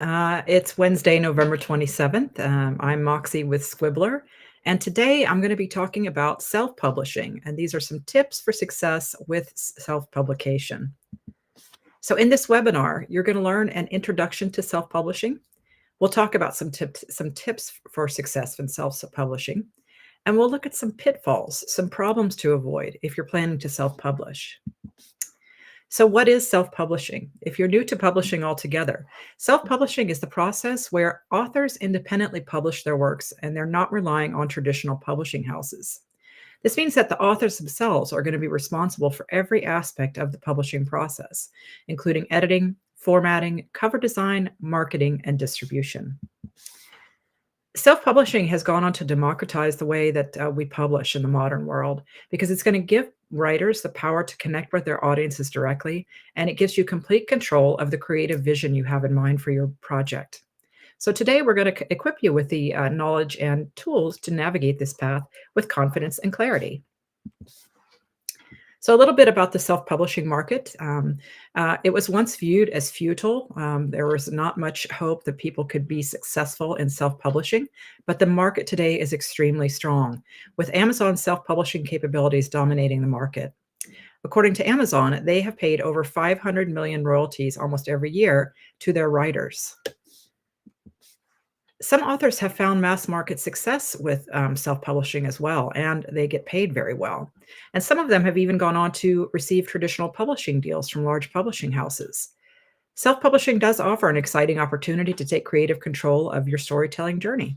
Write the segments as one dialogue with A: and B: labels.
A: It's Wednesday, November 27th. I'm Moxie with Squibbler, and today I'm going to be talking about self-publishing, and these are some tips for success with self-publication. So in this webinar, you're going to learn an introduction to self-publishing. We'll talk about some tips for success in self-publishing, and we'll look at some pitfalls, some problems to avoid if you're planning to self-publish. So, what is self publishing? If you're new to publishing altogether, self publishing is the process where authors independently publish their works and they're not relying on traditional publishing houses. This means that the authors themselves are going to be responsible for every aspect of the publishing process, including editing, formatting, cover design, marketing, and distribution. Self-publishing has gone on to democratize the way that we publish in the modern world because it's going to give writers the power to connect with their audiences directly, and it gives you complete control of the creative vision you have in mind for your project. So today we're going to equip you with the knowledge and tools to navigate this path with confidence and clarity. So a little bit about the self-publishing market. It was once viewed as futile. There was not much hope that people could be successful in self-publishing, but the market today is extremely strong, with Amazon's self-publishing capabilities dominating the market. According to Amazon, they have paid over 500 million royalties almost every year to their writers. Some authors have found mass market success with self-publishing as well, and they get paid very well. And some of them have even gone on to receive traditional publishing deals from large publishing houses. Self-publishing does offer an exciting opportunity to take creative control of your storytelling journey.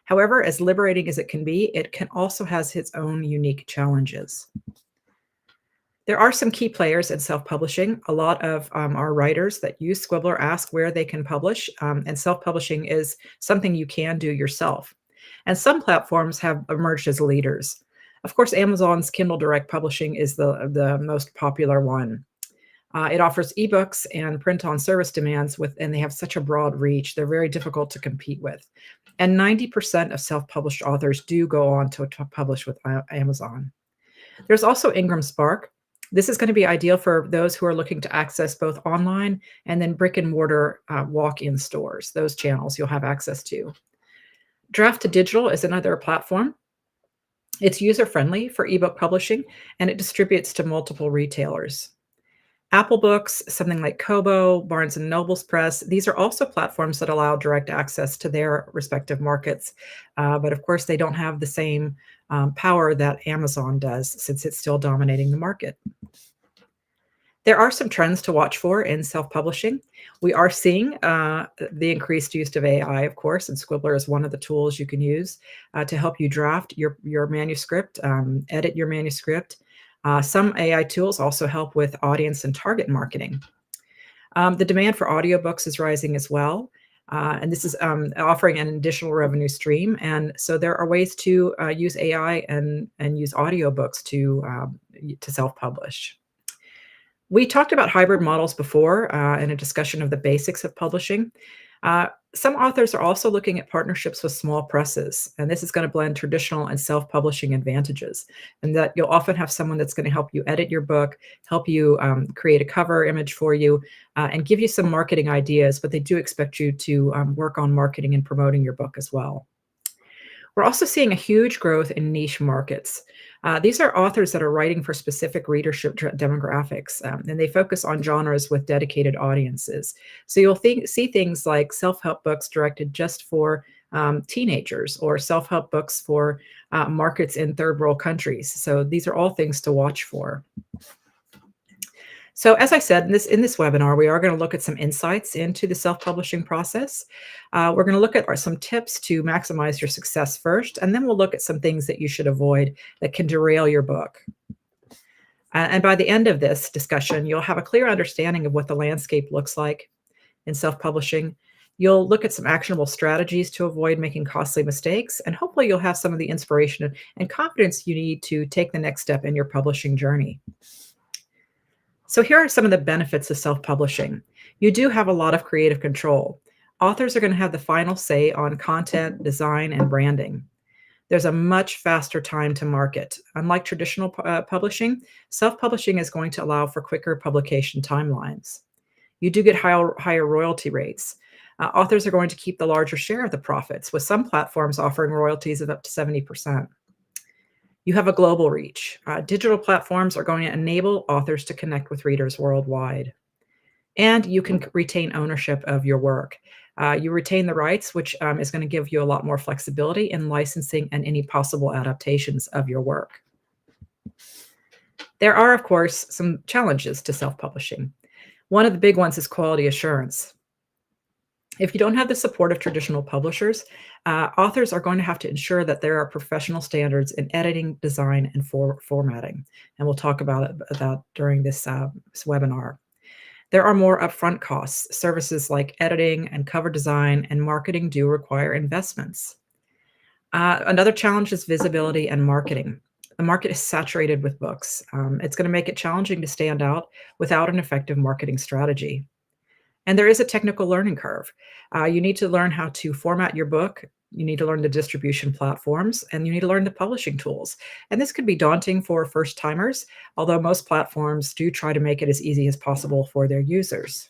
A: However, as liberating as it can be, it can also has its own unique challenges. There are some key players in self-publishing. A lot of our writers that use Squibbler ask where they can publish, and self-publishing is something you can do yourself. And some platforms have emerged as leaders. Of course, Amazon's Kindle Direct Publishing is the most popular one. It offers ebooks and print-on-service demands and they have such a broad reach. They're very difficult to compete with. And 90% of self-published authors do go on to publish with Amazon. There's also Ingram Spark. This is going to be ideal for those who are looking to access both online and then brick and mortar walk-in stores. Those channels you'll have access to. Draft to Digital is another platform. It's user-friendly for ebook publishing, and it distributes to multiple retailers. Apple Books, something like Kobo, Barnes & Noble's Press, these are also platforms that allow direct access to their respective markets. But of course, they don't have the same power that Amazon does since it's still dominating the market. There are some trends to watch for in self-publishing. We are seeing the increased use of AI, of course, and Squibbler is one of the tools you can use to help you draft your manuscript, edit your manuscript. Some AI tools also help with audience and target marketing. The demand for audiobooks is rising as well, and this is offering an additional revenue stream. And so there are ways to use AI and use audiobooks to self-publish. We talked about hybrid models before in a discussion of the basics of publishing. Some authors are also looking at partnerships with small presses, and this is going to blend traditional and self-publishing advantages, and that you'll often have someone that's going to help you edit your book, help you create a cover image for you, and give you some marketing ideas, but they do expect you to work on marketing and promoting your book as well. We're also seeing a huge growth in niche markets. These are authors that are writing for specific readership demographics, and they focus on genres with dedicated audiences. So you'll see things like self-help books directed just for teenagers, or self-help books for markets in third world countries. So these are all things to watch for. So as I said, in this webinar, we are going to look at some insights into the self-publishing process. We're going to look at some tips to maximize your success first, and then we'll look at some things that you should avoid that can derail your book. And by the end of this discussion, you'll have a clear understanding of what the landscape looks like in self-publishing. You'll look at some actionable strategies to avoid making costly mistakes, and hopefully you'll have some of the inspiration and confidence you need to take the next step in your publishing journey. So here are some of the benefits of self-publishing. You do have a lot of creative control. Authors are going to have the final say on content, design, and branding. There's a much faster time to market. Unlike traditional publishing, self-publishing is going to allow for quicker publication timelines. You do get higher royalty rates. Authors are going to keep the larger share of the profits, with some platforms offering royalties of up to 70%. You have a global reach. Digital platforms are going to enable authors to connect with readers worldwide. And you can retain ownership of your work. You retain the rights, which is going to give you a lot more flexibility in licensing and any possible adaptations of your work. There are, of course, some challenges to self-publishing. One of the big ones is quality assurance. If you don't have the support of traditional publishers, authors are going to have to ensure that there are professional standards in editing, design, and formatting. And we'll talk about that during this webinar. There are more upfront costs. Services like editing and cover design and marketing do require investments. Another challenge is visibility and marketing. The market is saturated with books. It's going to make it challenging to stand out without an effective marketing strategy. And there is a technical learning curve. You need to learn how to format your book. You need to learn the distribution platforms, and you need to learn the publishing tools. And this could be daunting for first-timers, although most platforms do try to make it as easy as possible for their users.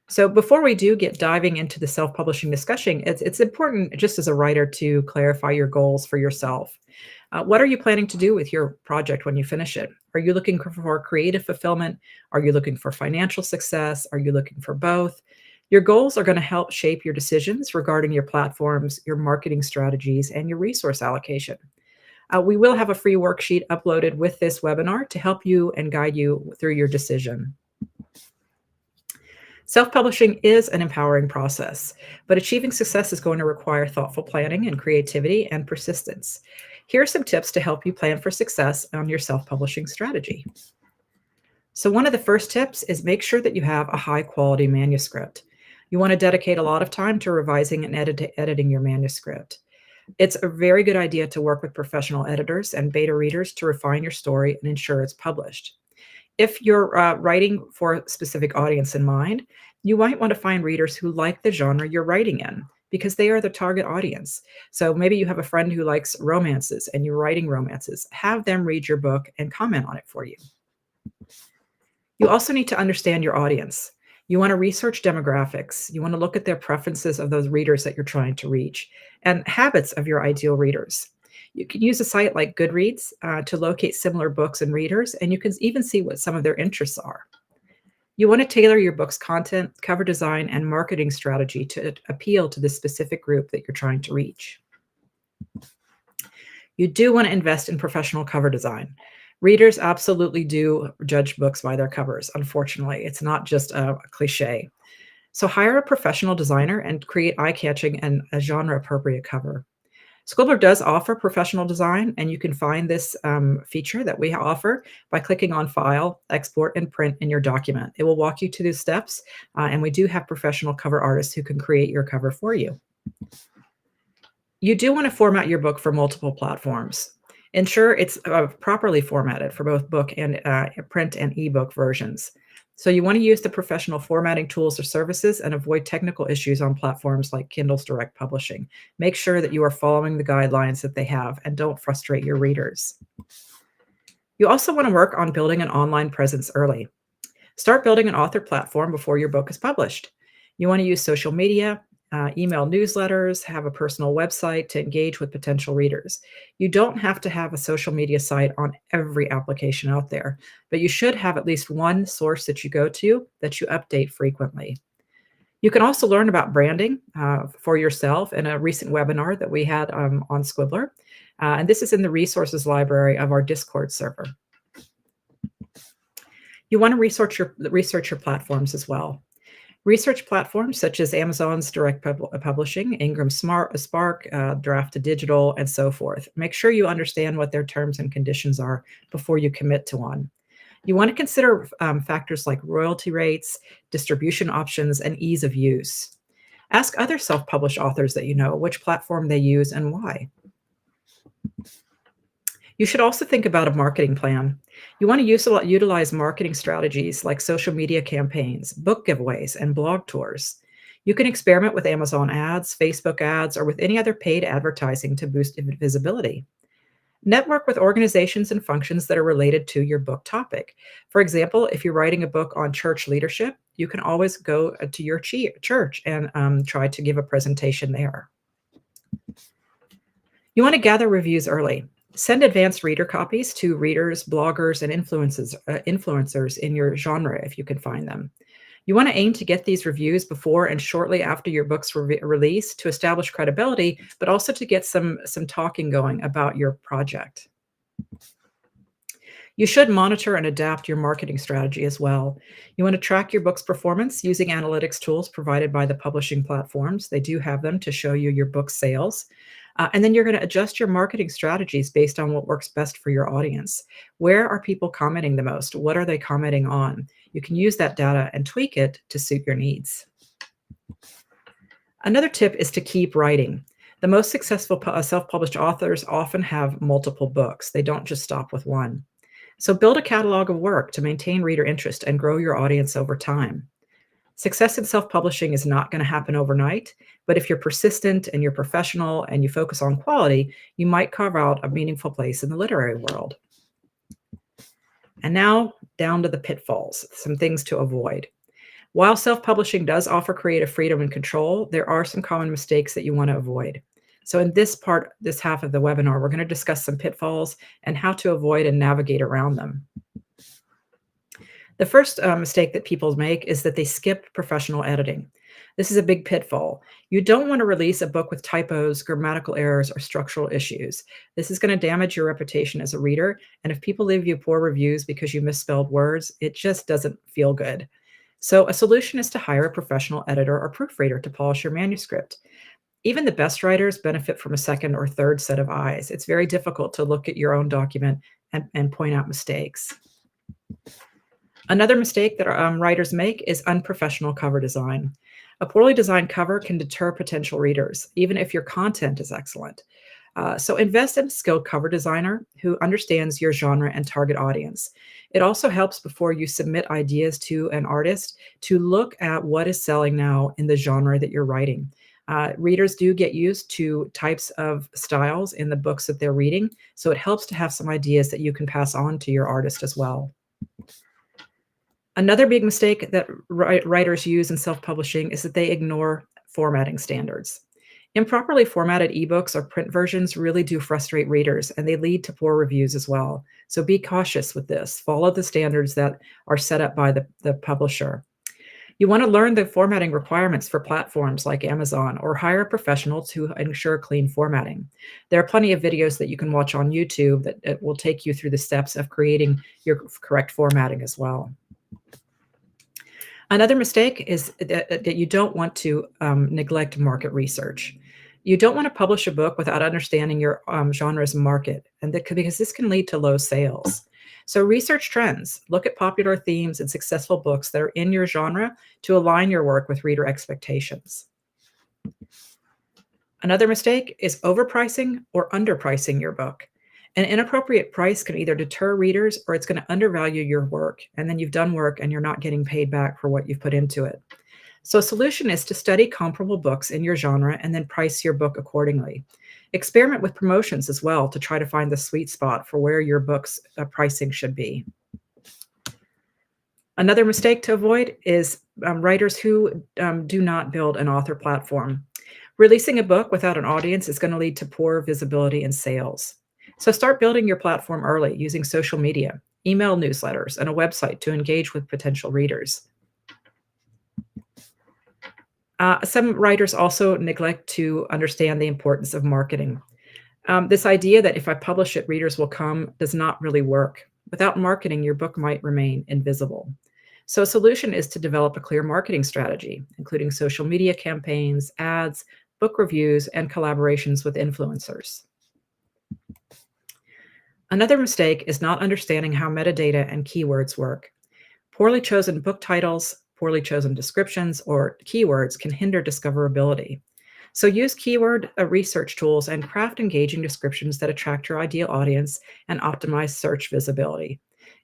A: So before we do get diving into the self-publishing discussion, it's important just as a writer to clarify your goals for yourself. What are you planning to do with your project when you finish it? Are you looking for creative fulfillment? Are you looking for financial success? Are you looking for both? Your goals are going to help shape your decisions regarding your platforms, your marketing strategies, and your resource allocation. We will have a free worksheet uploaded with this webinar to help you and guide you through your decision. Self-publishing is an empowering process, but achieving success is going to require thoughtful planning and creativity and persistence. Here are some tips to help you plan for success on your self-publishing strategy. So one of the first tips is make sure that you have a high-quality manuscript. You want to dedicate a lot of time to revising and editing your manuscript. It's a very good idea to work with professional editors and beta readers to refine your story and ensure it's published. If you're writing for a specific audience in mind, you might want to find readers who like the genre you're writing in, because they are the target audience. So maybe you have a friend who likes romances and you're writing romances. Have them read your book and comment on it for you. You also need to understand your audience. You want to research demographics. You want to look at their preferences of those readers that you're trying to reach and habits of your ideal readers. You can use a site like Goodreads to locate similar books and readers, and you can even see what some of their interests are. You want to tailor your book's content, cover design, and marketing strategy to appeal to the specific group that you're trying to reach. You do want to invest in professional cover design. Readers absolutely do judge books by their covers, unfortunately. It's not just a cliche. So hire a professional designer and create eye-catching and a genre-appropriate cover. Scribbler does offer professional design, and you can find this feature that we offer by clicking on File, Export, and Print in your document. It will walk you to the steps, and we do have professional cover artists who can create your cover for you. You do want to format your book for multiple platforms. Ensure it's properly formatted for both book and print and ebook versions. So you want to use the professional formatting tools or services and avoid technical issues on platforms like Kindle's Direct Publishing. Make sure that you are following the guidelines that they have and don't frustrate your readers. You also want to work on building an online presence early. Start building an author platform before your book is published. You want to use social media, email newsletters, have a personal website to engage with potential readers. You don't have to have a social media site on every application out there, but you should have at least one source that you go to that you update frequently. You can also learn about branding for yourself in a recent webinar that we had on Scribbler. And this is in the resources library of our Discord server. You want to research your platforms as well. Research platforms such as Amazon's Direct Publishing, Ingram Spark, Draft2Digital, and so forth. Make sure you understand what their terms and conditions are before you commit to one. You want to consider factors like royalty rates, distribution options, and ease of use. Ask other self-published authors that you know which platform they use and why. You should also think about a marketing plan. You want to utilize marketing strategies like social media campaigns, book giveaways, and blog tours. You can experiment with Amazon ads, Facebook ads, or with any other paid advertising to boost visibility. Network with organizations and functions that are related to your book topic. For example, if you're writing a book on church leadership, you can always go to your church and try to give a presentation there. You want to gather reviews early. Send advanced reader copies to readers, bloggers, and influencers in your genre if you can find them. You want to aim to get these reviews before and shortly after your book's release to establish credibility, but also to get some talking going about your project. You should monitor and adapt your marketing strategy as well. You want to track your book's performance using analytics tools provided by the publishing platforms. They do have them to show you your book sales. And then you're going to adjust your marketing strategies based on what works best for your audience. Where are people commenting the most? What are they commenting on? You can use that data and tweak it to suit your needs. Another tip is to keep writing. The most successful self-published authors often have multiple books. They don't just stop with one. So build a catalog of work to maintain reader interest and grow your audience over time. Success in self-publishing is not going to happen overnight, but if you're persistent and you're professional and you focus on quality, you might carve out a meaningful place in the literary world. And now down to the pitfalls, some things to avoid. While self-publishing does offer creative freedom and control, there are some common mistakes that you want to avoid. So in this half of the webinar, we're going to discuss some pitfalls and how to avoid and navigate around them. The first mistake that people make is that they skip professional editing. This is a big pitfall. You don't want to release a book with typos, grammatical errors, or structural issues. This is going to damage your reputation as a reader, and if people leave you poor reviews because you misspelled words, it just doesn't feel good. So a solution is to hire a professional editor or proofreader to polish your manuscript. Even the best writers benefit from a second or third set of eyes. It's very difficult to look at your own document and point out mistakes. Another mistake that writers make is unprofessional cover design. A poorly designed cover can deter potential readers, even if your content is excellent. So invest in a skilled cover designer who understands your genre and target audience. It also helps before you submit ideas to an artist to look at what is selling now in the genre that you're writing. Readers do get used to types of styles in the books that they're reading, so it helps to have some ideas that you can pass on to your artist as well. Another big mistake that writers use in self-publishing is that they ignore formatting standards. Improperly formatted ebooks or print versions really do frustrate readers, and they lead to poor reviews as well. So be cautious with this. Follow the standards that are set up by the publisher. You want to learn the formatting requirements for platforms like Amazon or hire a professional to ensure clean formatting. There are plenty of videos that you can watch on YouTube that will take you through the steps of creating your correct formatting as well. Another mistake is that you don't want to neglect market research. You don't want to publish a book without understanding your genre's market, and because this can lead to low sales. So research trends, look at popular themes and successful books that are in your genre to align your work with reader expectations. Another mistake is overpricing or underpricing your book. An inappropriate price can either deter readers or it's going to undervalue your work, and then you've done work and you're not getting paid back for what you've put into it. So a solution is to study comparable books in your genre and then price your book accordingly. Experiment with promotions as well to try to find the sweet spot for where your book's pricing should be. Another mistake to avoid is writers who do not build an author platform. Releasing a book without an audience is going to lead to poor visibility and sales. So start building your platform early using social media, email newsletters, and a website to engage with potential readers. Some writers also neglect to understand the importance of marketing. This idea that if I publish it, readers will come does not really work. Without marketing, your book might remain invisible. So a solution is to develop a clear marketing strategy, including social media campaigns, ads, book reviews, and collaborations with influencers. Another mistake is not understanding how metadata and keywords work. Poorly chosen book titles, poorly chosen descriptions, or keywords can hinder discoverability. So use keyword research tools and craft engaging descriptions that attract your ideal audience and optimize search visibility.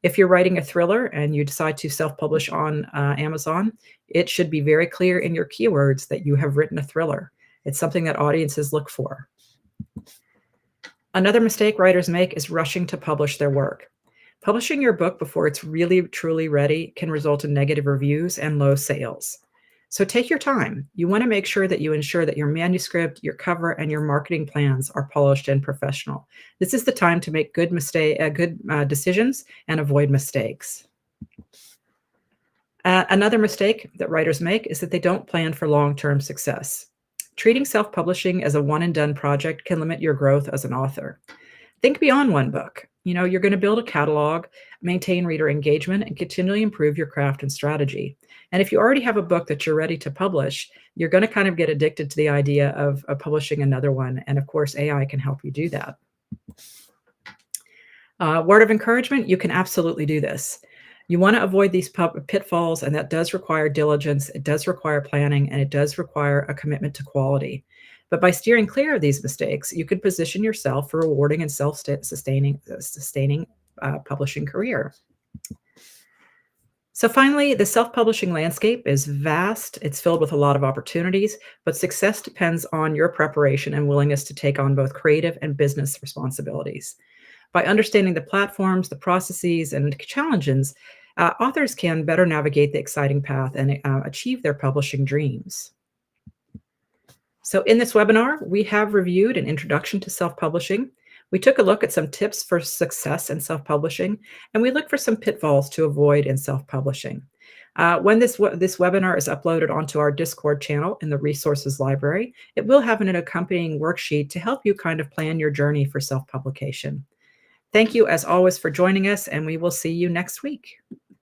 A: If you're writing a thriller and you decide to self-publish on Amazon, it should be very clear in your keywords that you have written a thriller. It's something that audiences look for. Another mistake writers make is rushing to publish their work. Publishing your book before it's really truly ready can result in negative reviews and low sales. So take your time. You want to make sure that you ensure that your manuscript, your cover, and your marketing plans are polished and professional. This is the time to make good decisions and avoid mistakes. Another mistake that writers make is that they don't plan for long-term success. Treating self-publishing as a one-and-done project can limit your growth as an author. Think beyond one book. You're going to build a catalog, maintain reader engagement, and continually improve your craft and strategy. And if you already have a book that you're ready to publish, you're going to kind of get addicted to the idea of publishing another one. And of course, AI can help you do that. Word of encouragement, you can absolutely do this. You want to avoid these pitfalls, and that does require diligence, it does require planning, and it does require a commitment to quality. But by steering clear of these mistakes, you could position yourself for a rewarding and self-sustaining publishing career. So finally, the self-publishing landscape is vast. It's filled with a lot of opportunities, but success depends on your preparation and willingness to take on both creative and business responsibilities. By understanding the platforms, the processes, and challenges, authors can better navigate the exciting path and achieve their publishing dreams. So in this webinar, we have reviewed an introduction to self-publishing. We took a look at some tips for success in self-publishing, and we looked for some pitfalls to avoid in self-publishing. When this webinar is uploaded onto our Discord channel in the resources library, it will have an accompanying worksheet to help you kind of plan your journey for self-publication. Thank you, as always, for joining us, and we will see you next week.